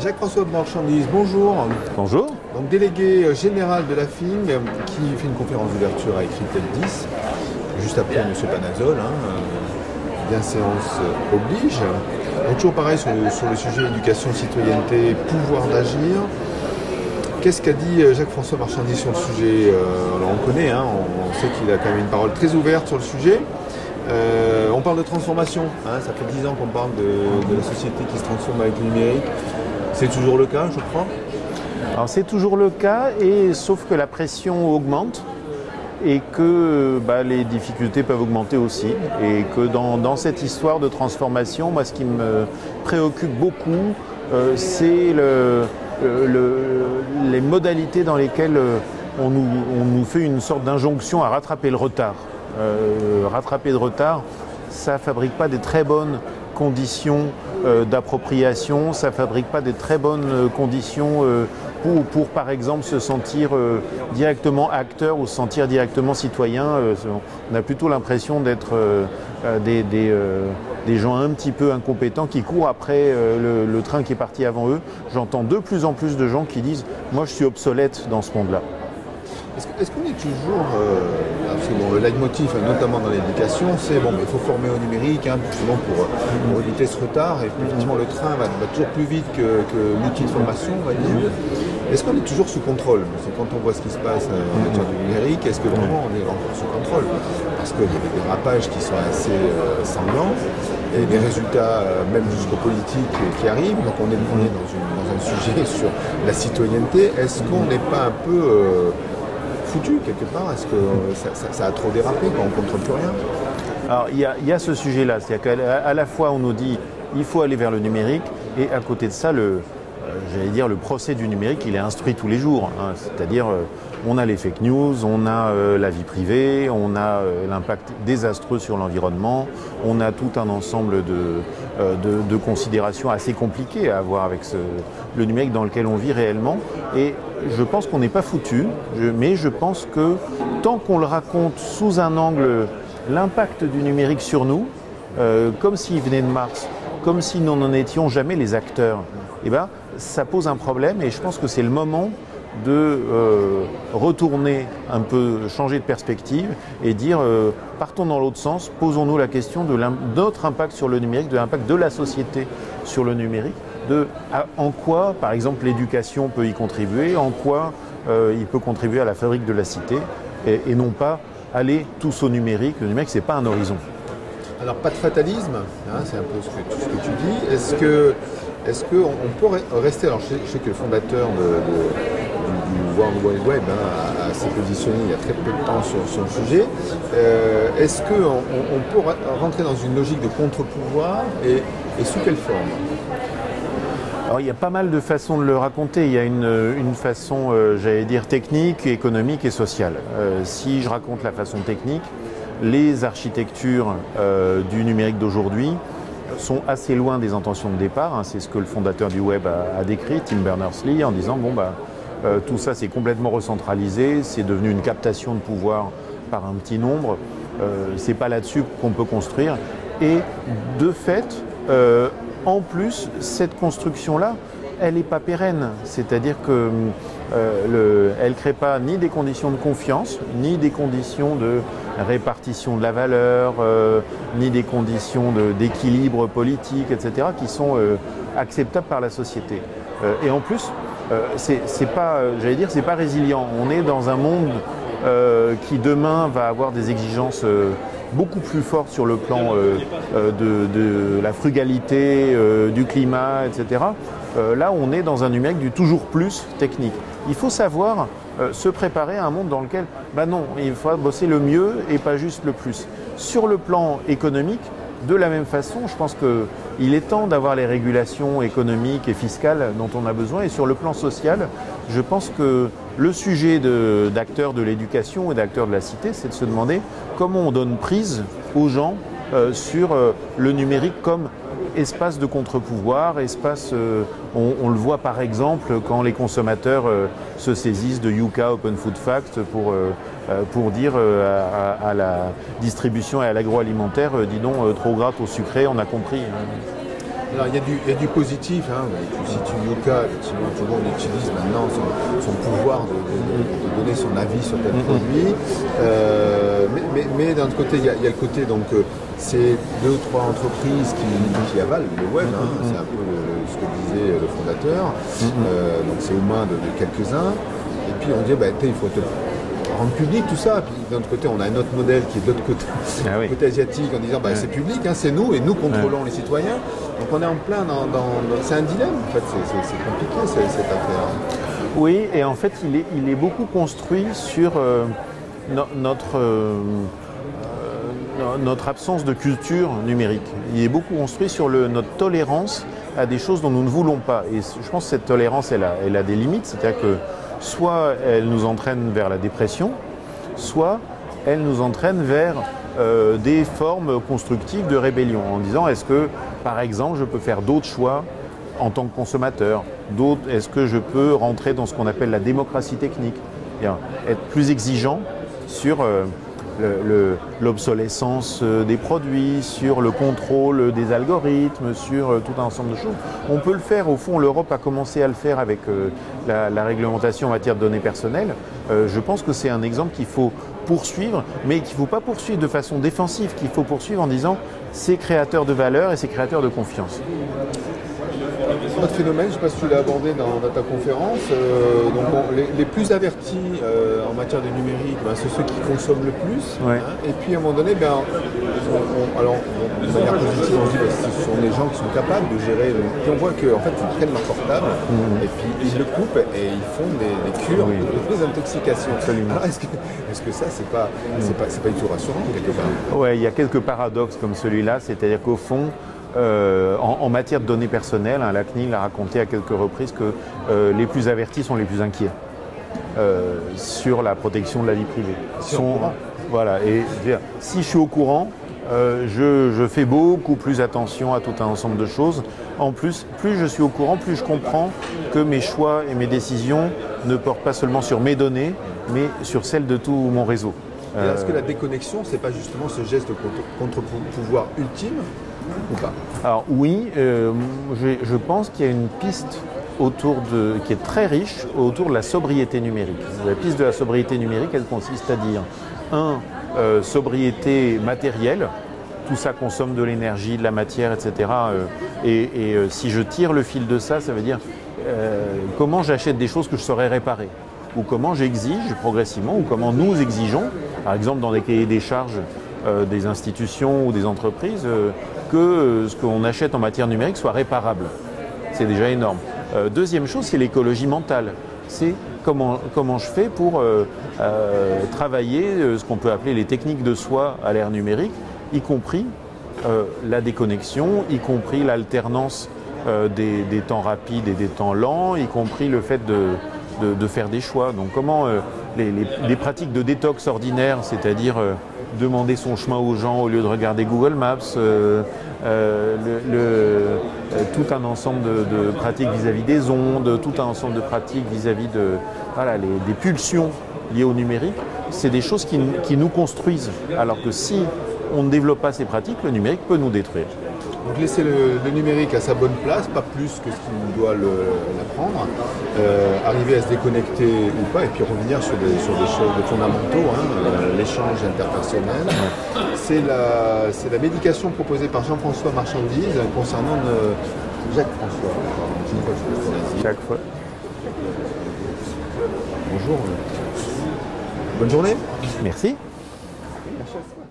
Jacques-François Marchandise, bonjour. Bonjour. Donc délégué général de la FING qui fait une conférence d'ouverture à Écritel 10, juste après M. Panazol, bien séance oblige. Donc toujours pareil sur le sujet éducation, citoyenneté, pouvoir d'agir. Qu'est-ce qu'a dit Jacques-François Marchandise sur le sujet? Alors on connaît, on sait qu'il a quand même une parole très ouverte sur le sujet. On parle de transformation, ça fait 10 ans qu'on parle de la société qui se transforme avec le numérique. C'est toujours le cas, je crois. Alors c'est toujours le cas, sauf que la pression augmente et que les difficultés peuvent augmenter aussi. Et que dans cette histoire de transformation, moi ce qui me préoccupe beaucoup, c'est les modalités dans lesquelles on nous fait une sorte d'injonction à rattraper le retard. Rattraper le retard, ça ne fabrique pas des très bonnes conditions d'appropriation, ça ne fabrique pas des très bonnes conditions pour par exemple se sentir directement acteur ou se sentir directement citoyen. On a plutôt l'impression d'être des gens un petit peu incompétents qui courent après le train qui est parti avant eux. J'entends de plus en plus de gens qui disent « moi je suis obsolète dans ce monde-là ». Est-ce qu'on est toujours, parce que le leitmotiv, notamment dans l'éducation, c'est il faut former au numérique, justement pour éviter ce retard, et puis effectivement le train va toujours plus vite que l'outil de formation, on va dire. Est-ce qu'on est toujours sous contrôle? C'est quand on voit ce qui se passe en matière du numérique, est-ce que vraiment on est encore sous contrôle? Parce qu'il y avait des dérapages qui sont assez sanglants, et des résultats même jusqu'aux politiques qui arrivent, donc on est dans un sujet sur la citoyenneté. Est-ce qu'on n'est pas un peu foutu quelque part? Est-ce que ça a trop dérapé quand on ne contrôle plus rien? Alors il y a ce sujet-là, c'est-à-dire qu'à la fois on nous dit il faut aller vers le numérique, et à côté de ça, le procès du numérique, il est instruit tous les jours. C'est-à-dire on a les fake news, on a la vie privée, on a l'impact désastreux sur l'environnement, on a tout un ensemble de considérations assez compliquées à avoir avec le numérique dans lequel on vit réellement. Et je pense qu'on n'est pas foutu, mais je pense que tant qu'on le raconte sous un angle, l'impact du numérique sur nous, comme s'il venait de Mars, comme si nous n'en étions jamais les acteurs, ça pose un problème, et je pense que c'est le moment de retourner un peu, changer de perspective et dire partons dans l'autre sens, posons-nous la question de notre impact sur le numérique, de l'impact de la société sur le numérique, en quoi par exemple l'éducation peut y contribuer, en quoi il peut contribuer à la fabrique de la cité, et non pas aller tous au numérique. Le numérique, c'est pas un horizon. Alors pas de fatalisme, c'est un peu ce que tu dis. Est-ce qu'on peut rester, alors je sais que le fondateur du World Wide Web s'est positionné il y a très peu de temps sur le sujet. Est-ce qu'on peut rentrer dans une logique de contre-pouvoir, et sous quelle forme? Alors il y a pas mal de façons de le raconter. Il y a une façon, j'allais dire, technique, économique et sociale. Si je raconte la façon technique, les architectures du numérique d'aujourd'hui sont assez loin des intentions de départ. C'est ce que le fondateur du web a décrit, Tim Berners-Lee, en disant tout ça c'est complètement recentralisé, c'est devenu une captation de pouvoir par un petit nombre, c'est pas là-dessus qu'on peut construire. Et de fait, en plus, cette construction-là, elle n'est pas pérenne, c'est-à-dire que elle ne crée pas ni des conditions de confiance, ni des conditions de répartition de la valeur, ni des conditions d'équilibre politique, etc., qui sont acceptables par la société. Et en plus, c'est pas résilient. On est dans un monde qui demain va avoir des exigences beaucoup plus fortes sur le plan de la frugalité, du climat, etc. Là, on est dans un numérique du toujours plus technique. Il faut savoir se préparer à un monde dans lequel, non, il faudra bosser le mieux et pas juste le plus. Sur le plan économique, de la même façon, je pense qu'il est temps d'avoir les régulations économiques et fiscales dont on a besoin. Et sur le plan social, je pense que le sujet d'acteurs de l'éducation et d'acteurs de la cité, c'est de se demander comment on donne prise aux gens sur le numérique comme espace de contre-pouvoir, on le voit par exemple quand les consommateurs se saisissent de Yuka Open Food Facts pour dire à la distribution et à l'agroalimentaire, dis donc, trop gras, trop sucré, on a compris. Alors, il y a du positif, hein. Tu cites Yuka, effectivement, tout le monde utilise maintenant son pouvoir de donner son avis sur tel produit. Mais d'un autre côté, il y a le côté, donc, c'est 2 ou 3 entreprises qui avalent le web, hein. C'est un peu ce que disait le fondateur. Donc, c'est aux mains de quelques-uns. Et puis, on dit, il faut rendre public tout ça. Puis d'un autre côté, on a un autre modèle qui est de l'autre côté, côté asiatique, en disant c'est public, hein, c'est nous, et nous contrôlons les citoyens. Donc on est en plein c'est un dilemme, en fait, c'est compliqué cette affaire. Oui, et en fait, il est beaucoup construit sur notre absence de culture numérique. Il est beaucoup construit sur notre tolérance à des choses dont nous ne voulons pas. Et je pense que cette tolérance, elle a des limites, c'est-à-dire que soit elle nous entraîne vers la dépression, soit elle nous entraîne vers des formes constructives de rébellion, en disant est-ce que, par exemple, je peux faire d'autres choix en tant que consommateur, est-ce que je peux rentrer dans ce qu'on appelle la démocratie technique, être plus exigeant sur l'obsolescence des produits, sur le contrôle des algorithmes, sur tout un ensemble de choses. On peut le faire, au fond, l'Europe a commencé à le faire avec la réglementation en matière de données personnelles. Je pense que c'est un exemple qu'il faut poursuivre, mais qu'il ne faut pas poursuivre de façon défensive, qu'il faut poursuivre en disant c'est créateur de valeur et c'est créateur de confiance. Autre phénomène, je ne sais pas si tu l'as abordé dans ta conférence, les plus avertis en matière de numérique, c'est ceux qui consomment le plus. Ouais. Hein, et puis à un moment donné, de manière positive, on se dit ce sont des gens qui sont capables de gérer. Puis on voit qu'en fait, ils prennent leur portable et puis ils le coupent et ils font des cures de désintoxication. Absolument. Alors est-ce que ça, c'est pas du tout rassurant quelque part? Ouais, il y a quelques paradoxes comme celui-là, c'est-à-dire qu'au fond, en matière de données personnelles, la CNIL a raconté à quelques reprises que les plus avertis sont les plus inquiets sur la protection de la vie privée. Voilà, et si je suis au courant, je fais beaucoup plus attention à tout un ensemble de choses. En plus je suis au courant, plus je comprends que mes choix et mes décisions ne portent pas seulement sur mes données, mais sur celles de tout mon réseau. Est-ce que la déconnexion, c'est pas justement ce geste de contre-pouvoir ultime ou pas? Alors oui, je pense qu'il y a une piste qui est très riche autour de la sobriété numérique. La piste de la sobriété numérique, elle consiste à dire sobriété matérielle, tout ça consomme de l'énergie, de la matière, etc. Si je tire le fil de ça, ça veut dire comment j'achète des choses que je saurais réparer, ou comment j'exige progressivement, ou comment nous exigeons, par exemple dans des cahiers des charges des institutions ou des entreprises, que ce qu'on achète en matière numérique soit réparable. C'est déjà énorme. Deuxième chose, c'est l'écologie mentale. C'est comment je fais pour travailler ce qu'on peut appeler les techniques de soi à l'ère numérique, y compris la déconnexion, y compris l'alternance des temps rapides et des temps lents, y compris le fait de faire des choix. Donc comment les pratiques de détox ordinaires, c'est-à-dire demander son chemin aux gens au lieu de regarder Google Maps, tout un ensemble de pratiques vis-à-vis des ondes, tout un ensemble de pratiques vis-à-vis des pulsions liées au numérique, c'est des choses qui nous construisent. Alors que si on ne développe pas ces pratiques, le numérique peut nous détruire. Donc laisser le numérique à sa bonne place, pas plus que ce qu'il doit l'apprendre, arriver à se déconnecter ou pas, et puis revenir sur des choses fondamentaux, l'échange interpersonnel. C'est la médication proposée par Jean-François Marchandise concernant Jacques-François. Chaque fois. Bonjour. Bonne journée. Merci. À chaque fois.